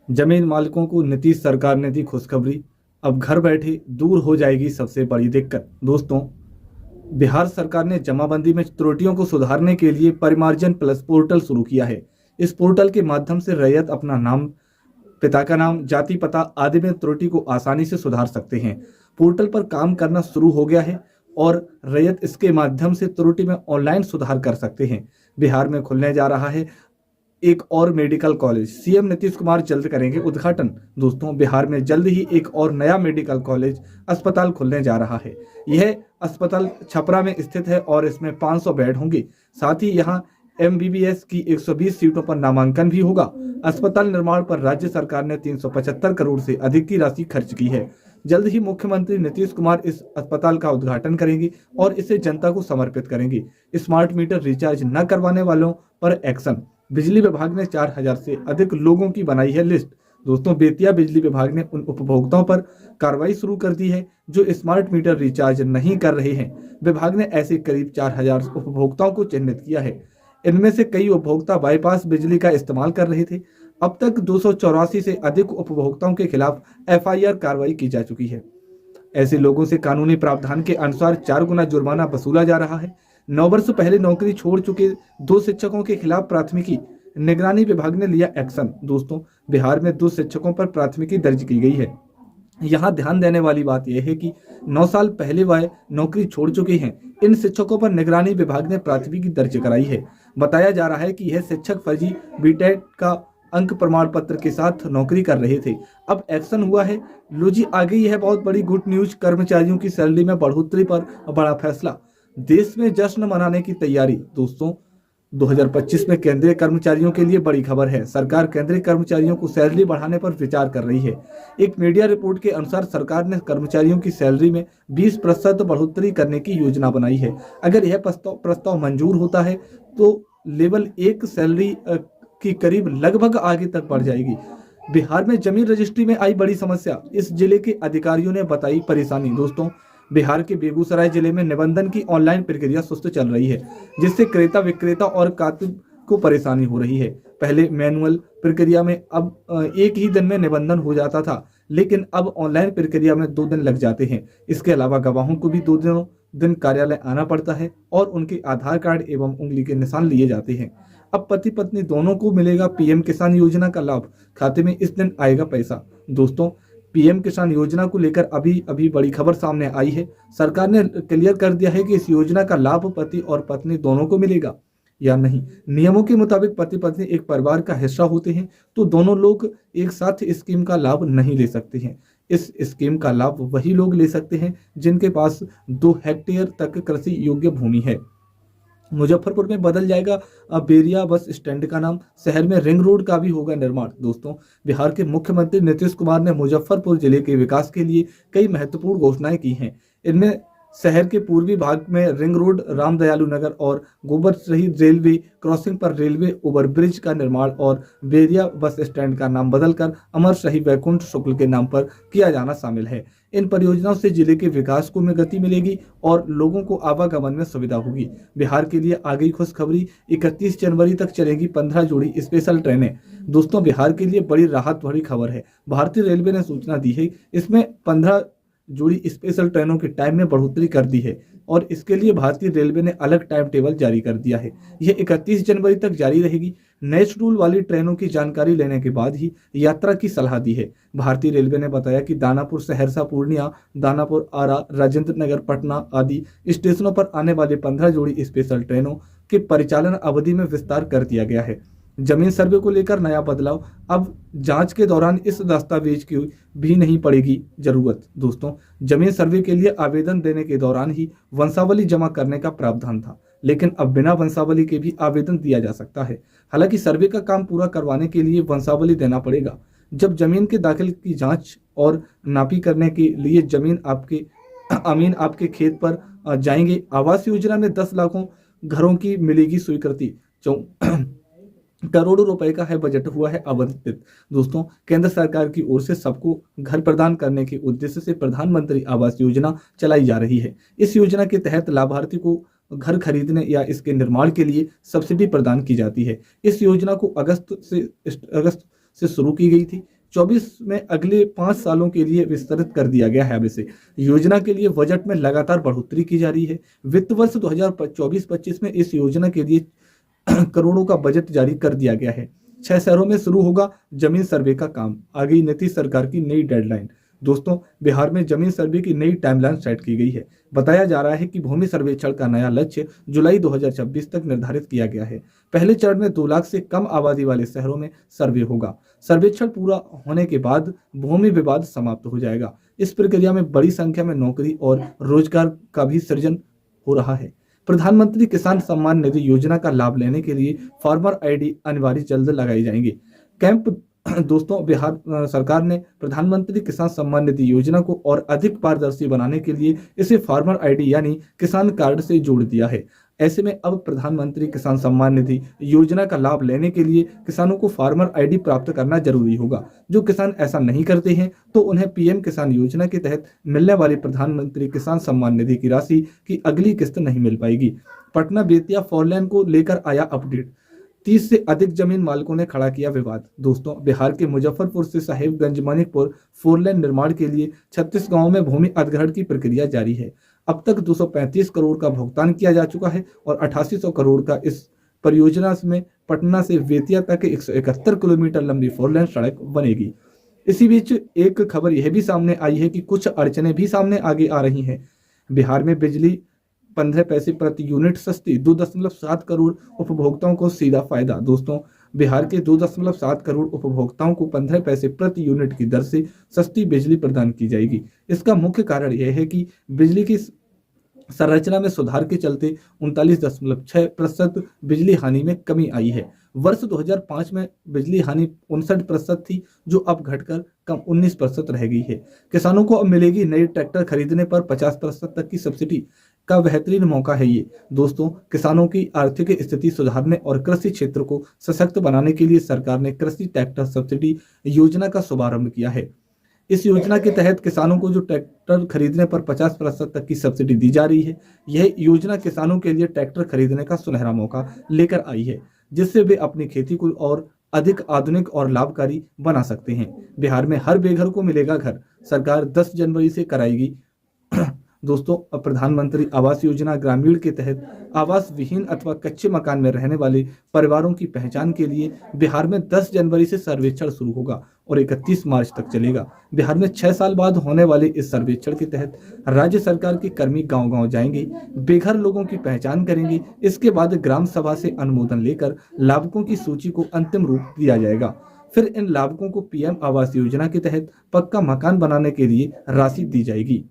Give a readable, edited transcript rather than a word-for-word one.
जमीन मालिकों को नीतीश सरकार ने दी खुशखबरी। अब घर बैठे दूर हो जाएगी सबसे बड़ी दिक्कत। दोस्तों, बिहार सरकार ने जमाबंदी में त्रुटियों को सुधारने के लिए परिमार्जन प्लस पोर्टल शुरू किया है। इस पोर्टल के माध्यम से रैयत अपना नाम, पिता का नाम, जाति, पता आदि में त्रुटि को आसानी से सुधार सकते हैं। पोर्टल पर काम करना शुरू हो गया है और रैयत इसके माध्यम से त्रुटि में ऑनलाइन सुधार कर सकते हैं। बिहार में खुलने जा रहा है एक और medical college. CM Nitish Kumar जल्द करेंगे उद्घाटन। दोस्तों, बिहार में जल्द ही एक और नया मेडिकल कॉलेज अस्पताल खुलने जा रहा है। यह अस्पताल छपरा में स्थित है और इसमें 500 बेड होंगे। साथ ही यहां एमबीबीएस की 120 सीटों पर नामांकन भी होगा। अस्पताल निर्माण पर राज्य सरकार ने 375 करोड़ से अधिक की राशि खर्च की है। जल्द ही मुख्यमंत्री नीतीश कुमार इस अस्पताल का उद्घाटन करेंगे और इसे जनता को समर्पित करेंगे। स्मार्ट मीटर रिचार्ज न करवाने वालों पर एक्शन। बिजली विभाग ने 4000 से अधिक लोगों की बनाई है लिस्ट। दोस्तों, बेतिया बिजली विभाग ने उन उपभोक्ताओं पर कार्रवाई शुरू कर दी है जो स्मार्ट मीटर रिचार्ज नहीं कर रहे हैं। विभाग ने ऐसे करीब 4000 उपभोक्ताओं को चिन्हित किया है। इनमें से कई उपभोक्ता बाईपास बिजली का इस्तेमाल कर रहे थे। अब तक 284 से अधिक उपभोक्ताओं के खिलाफ एफआईआर कार्रवाई की जा चुकी है। ऐसे लोगों से कानूनी प्रावधान के अनुसार 4 गुना जुर्माना वसूला जा रहा है। 9 वर्ष पहले नौकरी छोड़ चुके 2 शिक्षकों के खिलाफ प्राथमिकी। निगरानी विभाग ने लिया एक्शन। दोस्तों, बिहार में 2 शिक्षकों पर प्राथमिकी दर्ज की गई है। यहाँ ध्यान देने वाली बात यह है कि 9 साल पहले वह नौकरी छोड़ चुके हैं। इन शिक्षकों पर निगरानी विभाग ने प्राथमिकी दर्ज कराई है। बताया जा रहा है कि यह शिक्षक फर्जी बीटेक का अंक प्रमाण पत्र के साथ नौकरी कर रहे थे। अब एक्शन हुआ है। लो जी, आ गई है बहुत बड़ी गुड न्यूज। कर्मचारियों की सैलरी में बढ़ोतरी पर बड़ा फैसला। देश में जश्न मनाने की तैयारी। दोस्तों, 2025 में केंद्रीय कर्मचारियों के लिए बड़ी खबर है। सरकार केंद्रीय कर्मचारियों को सैलरी बढ़ाने पर विचार कर रही है। एक मीडिया रिपोर्ट के अनुसार सरकार ने कर्मचारियों की सैलरी में 20% बढ़ोतरी करने की योजना बनाई है। अगर यह प्रस्ताव मंजूर होता है तो लेवल 1 सैलरी की करीब लगभग आगे तक बढ़ जाएगी। बिहार में जमीन रजिस्ट्री में आई बड़ी समस्या। इस जिले के अधिकारियों ने बताई परेशानी। दोस्तों, बिहार के बेगूसराय जिले में निबंधन की ऑनलाइन प्रक्रिया सुस्त चल रही है, जिससे क्रेता विक्रेता और कातिब को परेशानी हो रही है। पहले मैनुअल प्रक्रिया में अब एक ही दिन में निबंधन हो जाता था, लेकिन अब ऑनलाइन प्रक्रिया में 2 दिन लग जाते हैं। इसके अलावा गवाहों को भी 2 दिन कार्यालय आना पड़ता है और उनके आधार कार्ड एवं उंगली के निशान लिए जाते हैं। अब पति पत्नी दोनों को मिलेगा पीएम किसान योजना का लाभ। खाते में इस दिन आएगा पैसा। दोस्तों, पीएम किसान योजना को लेकर अभी बड़ी खबर सामने आई है। सरकार ने क्लियर कर दिया है कि इस योजना का लाभ पति और पत्नी दोनों को मिलेगा या नहीं। नियमों के मुताबिक पति पत्नी एक परिवार का हिस्सा होते हैं तो दोनों लोग एक साथ स्कीम का लाभ नहीं ले सकते हैं। इस स्कीम का लाभ वही लोग ले सकते हैं जिनके पास 2 हेक्टेयर तक कृषि योग्य भूमि है। मुजफ्फरपुर में बदल जाएगा बेरिया बस स्टैंड का नाम। शहर में रिंग रोड का भी होगा निर्माण। दोस्तों, बिहार के मुख्यमंत्री नीतीश कुमार ने मुजफ्फरपुर जिले के विकास के लिए कई महत्वपूर्ण घोषणाएं की हैं। इनमें शहर के पूर्वी भाग में रिंग रोड, रामदयालु नगर और गोबर शहीद रेलवे क्रॉसिंग पर रेलवे ओवरब्रिज का निर्माण और बेरिया बस स्टैंड का नाम बदलकर अमर शहीद वैकुंठ शुक्ल के नाम पर किया जाना शामिल है। इन परियोजनाओं से जिले के विकास को में गति मिलेगी और लोगों को आवागमन में सुविधा होगी। बिहार के लिए आ गई खुशखबरी। 31 जनवरी तक चलेगी 15 जोड़ी स्पेशल ट्रेनें। दोस्तों, बिहार के लिए बड़ी राहत भरी खबर है। भारतीय रेलवे ने सूचना दी है, इसमें 15 जोड़ी स्पेशल ट्रेनों के टाइम में बढ़ोतरी कर दी है और इसके लिए भारतीय रेलवे ने अलग टाइम टेबल जारी कर दिया है। यह 31 जनवरी तक जारी रहेगी। नए शेड्यूल वाली ट्रेनों की जानकारी लेने के बाद ही यात्रा की सलाह दी है। भारतीय रेलवे ने बताया कि दानापुर, सहरसा, पूर्णिया, दानापुर, आरा, राजेंद्र नगर, पटना आदि स्टेशनों पर आने वाले 15 जोड़ी स्पेशल ट्रेनों के परिचालन अवधि में विस्तार कर दिया गया है। जमीन सर्वे को लेकर नया बदलाव। अब जांच के दौरान इस दस्तावेज की भी नहीं पड़ेगी जरूरत। दोस्तों, जमीन सर्वे के लिए आवेदन देने के दौरान ही वंशावली जमा करने का प्रावधान था, लेकिन अब बिना वंशावली के भी आवेदन दिया जा सकता है। हालांकि सर्वे का काम पूरा करवाने के लिए वंशावली देना पड़ेगा। जब जमीन के दाखिल की जांच और नापी करने के लिए अमीन आपके खेत पर जाएंगे। आवास योजना में 10 लाखों घरों की मिलेगी स्वीकृति। करोड़ों रुपए का है बजट हुआ है आवंटित। दोस्तों, केंद्र सरकार की ओर से सबको घर प्रदान करने के उद्देश्य से प्रधानमंत्री आवास योजना चलाई जा रही है। इस योजना के तहत लाभार्थी को घर खरीदने या इसके निर्माण के लिए सब्सिडी प्रदान की जाती है। इस योजना को अगस्त से शुरू की गई थी। 2024 में अगले 5 सालों के लिए विस्तृत कर दिया गया है। अब इसे योजना के लिए बजट में लगातार बढ़ोतरी की जा रही है। वित्त वर्ष 2024-25 में इस योजना के लिए करोड़ों का बजट जारी कर दिया गया है। 6 शहरों में शुरू होगा जमीन सर्वे का काम। आ गई नीतीश सरकार की नई डेडलाइन। दोस्तों, बिहार में जमीन सर्वे की नई टाइमलाइन सेट की गई है। बताया जा रहा है कि भूमि सर्वेक्षण का नया लक्ष्य जुलाई 2026 तक निर्धारित किया गया है। पहले चरण में 2 लाख से कम आबादी वाले शहरों में सर्वे होगा। सर्वेक्षण पूरा होने के बाद भूमि विवाद समाप्त हो जाएगा। इस प्रक्रिया में बड़ी संख्या में नौकरी और रोजगार का भी सृजन हो रहा है। प्रधानमंत्री किसान सम्मान निधि योजना का लाभ लेने के लिए फार्मर आईडी अनिवार्य जल्द लगाई जाएंगी। कैंप दोस्तों, बिहार सरकार ने प्रधानमंत्री किसान सम्मान निधि योजना को और अधिक पारदर्शी बनाने के लिए इसे फार्मर आईडी यानी किसान कार्ड से जोड़ दिया है। ऐसे में अब प्रधानमंत्री किसान सम्मान निधि योजना का लाभ लेने के लिए किसानों को फार्मर आईडी प्राप्त करना जरूरी होगा। जो किसान ऐसा नहीं करते हैं तो उन्हें पीएम किसान योजना के तहत मिलने वाली प्रधानमंत्री किसान सम्मान निधि की राशि की अगली किस्त नहीं मिल पाएगी। पटना बेतिया 4 लेन को लेकर आया अपडेट। 30 से अधिक जमीन मालिकों ने खड़ा किया विवाद। दोस्तों, बिहार के मुजफ्फरपुर से साहिबगंज मणिपुर 4 लेन निर्माण के लिए 36 गांवों में भूमि अधिग्रहण की प्रक्रिया जारी है। अब तक 235 करोड़ का भुगतान किया जा चुका है और 8800 करोड़ का इस परियोजना में पटना से बेतिया तक 171 किलोमीटर लंबी 4 लेन सड़क बनेगी। इसी बीच एक खबर यह भी सामने आई है कि कुछ अड़चने भी सामने आगे आ रही हैं। बिहार में बिजली 15 पैसे प्रति यूनिट सस्ती, 2.7 करोड़ उपभोक्ताओं को सीधा फायदा। दोस्तों, बिहार के 2.7 करोड़ उपभोक्ताओं को 15 पैसे प्रति यूनिट की दर से सस्ती बिजली प्रदान की जाएगी। इसका मुख्य कारण यह है कि बिजली की संरचना में सुधार के चलते 39.6% बिजली हानि में कमी आई है। वर्ष 2005 में बिजली हानि 59% थी, जो अब घटकर कम 19% रह गई है। किसानों को अब मिलेगी नई ट्रैक्टर खरीदने पर 50% तक की सब्सिडी का बेहतरीन मौका है ये। दोस्तों, किसानों की आर्थिक स्थिति सुधारने और कृषि क्षेत्र को सशक्त बनाने के लिए सरकार ने कृषि ट्रैक्टर सब्सिडी योजना का शुभारंभ किया है। इस योजना के तहत किसानों को जो ट्रैक्टर खरीदने पर 50% तक की सब्सिडी दी जा रही है। यह योजना किसानों के लिए ट्रैक्टर खरीदने का सुनहरा मौका लेकर आई है, जिससे वे अपनी खेती को और अधिक आधुनिक और लाभकारी बना सकते हैं। बिहार में हर बेघर को मिलेगा घर। सरकार 10 जनवरी से कराएगी दोस्तों, प्रधानमंत्री आवास योजना ग्रामीण के तहत आवास विहीन अथवा कच्चे मकान में रहने वाले परिवारों की पहचान के लिए बिहार में 10 जनवरी से सर्वेक्षण शुरू होगा और 31 मार्च तक चलेगा। बिहार में 6 साल बाद होने वाले इस सर्वेक्षण के तहत राज्य सरकार के कर्मी गांव-गांव जाएंगे, बेघर लोगों की पहचान करेंगे। इसके बाद ग्राम सभा से अनुमोदन लेकर लाभुकों की सूची को अंतिम रूप दिया जाएगा। फिर इन लाभुकों को पीएम आवास योजना के तहत पक्का मकान बनाने के लिए राशि दी जाएगी।